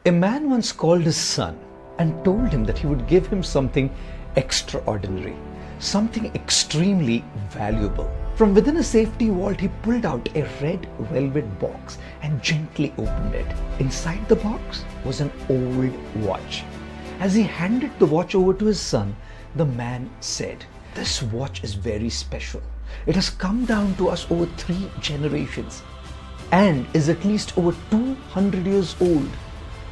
A man once called his son and told him that he would give him something extraordinary, something extremely valuable. From within a safety vault, he pulled out a red velvet box and gently opened it. Inside the box was an old watch. As he handed the watch over to his son, the man said, "This watch is very special. It has come down to us over 3 generations and is at least over 200 years old.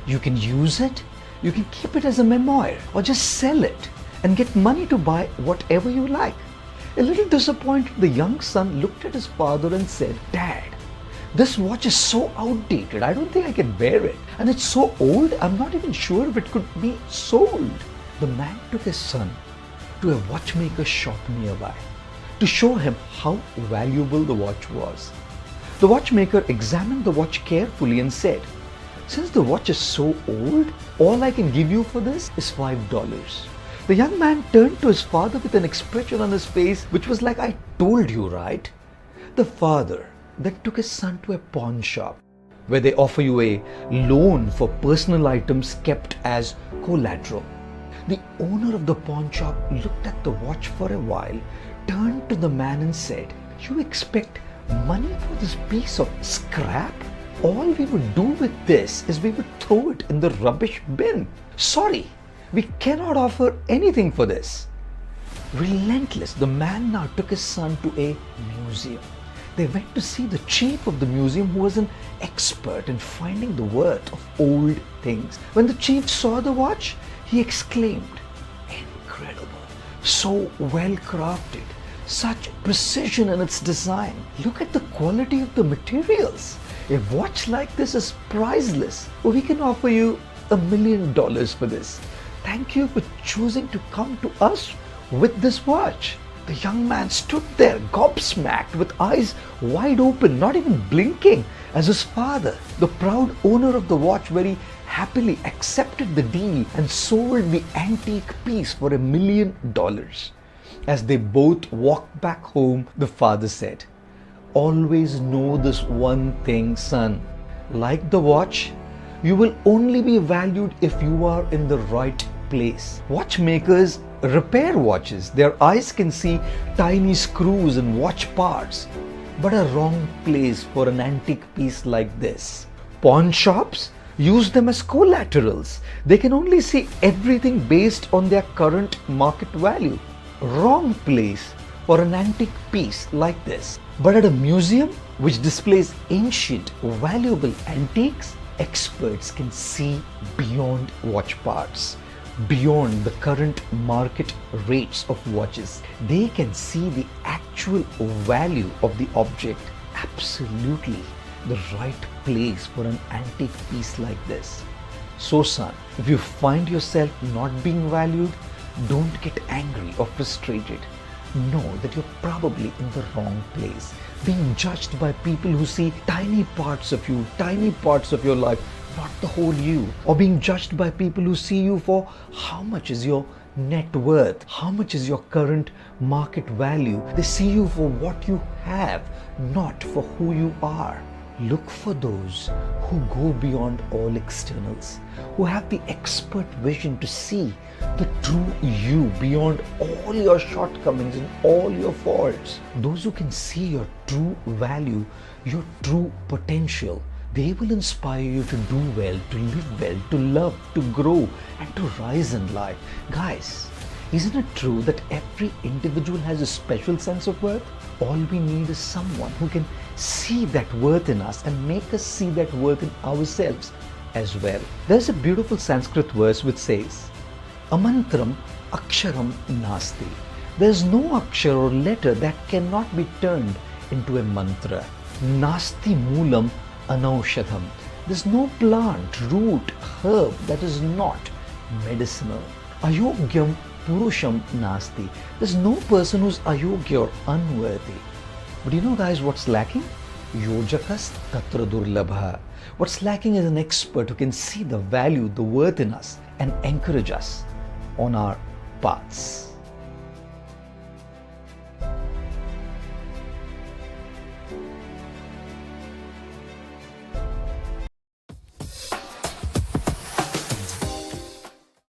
You can use it, you can keep it as a memoir, or just sell it and get money to buy whatever you like." A little disappointed, the young son looked at his father and said, "Dad, this watch is so outdated, I don't think I can wear it. And it's so old, I'm not even sure if it could be sold." The man took his son to a watchmaker's shop nearby to show him how valuable the watch was. The watchmaker examined the watch carefully and said, "Since the watch is so old, all I can give you for this is $5. The young man turned to his father with an expression on his face which was like, "I told you, right?" The father then took his son to a pawn shop where they offer you a loan for personal items kept as collateral. The owner of the pawn shop looked at the watch for a while, turned to the man and said, "You expect money for this piece of scrap? All we would do with this is we would throw it in the rubbish bin. Sorry, we cannot offer anything for this." Relentless, the man now took his son to a museum. They went to see the chief of the museum, who was an expert in finding the worth of old things. When the chief saw the watch, he exclaimed, "Incredible, so well crafted, such precision in its design. Look at the quality of the materials. A watch like this is priceless. We can offer you $1 million for this. Thank you for choosing to come to us with this watch." The young man stood there gobsmacked with eyes wide open, not even blinking, as his father, the proud owner of the watch, very happily accepted the deal and sold the antique piece for $1 million. As they both walked back home, the father said, "Always know this one thing, son. Like the watch, you will only be valued if you are in the right place. Watchmakers repair watches. Their eyes can see tiny screws and watch parts, but a wrong place for an antique piece like this. Pawn shops use them as collaterals. They can only see everything based on their current market value. Wrong place for an antique piece like this. But at a museum which displays ancient, valuable antiques, experts can see beyond watch parts, beyond the current market rates of watches. They can see the actual value of the object. Absolutely the right place for an antique piece like this. So son, if you find yourself not being valued, don't get angry or frustrated. Know that you're probably in the wrong place, being judged by people who see tiny parts of you, tiny parts of your life, not the whole you, or being judged by people who see you for how much is your net worth, how much is your current market value. They see you for what you have, not for who you are. Look for those who go beyond all externals, who have the expert vision to see the true you beyond all your shortcomings and all your faults. Those who can see your true value, your true potential. They will inspire you to do well, to live well, to love, to grow, and to rise in life. Guys, isn't it true that every individual has a special sense of worth? All we need is someone who can see that worth in us and make us see that worth in ourselves as well. There's a beautiful Sanskrit verse which says, "Amantram aksharam nasti." There's no akshar or letter that cannot be turned into a mantra. Nasti moolam anaushadham. There's no plant, root, herb that is not medicinal. Ayogyam purusham nasti. There's no person who's ayogya or unworthy. But you know guys what's lacking? Yojakas tatra durlabha. What's lacking is an expert who can see the value, the worth in us and encourage us on our paths.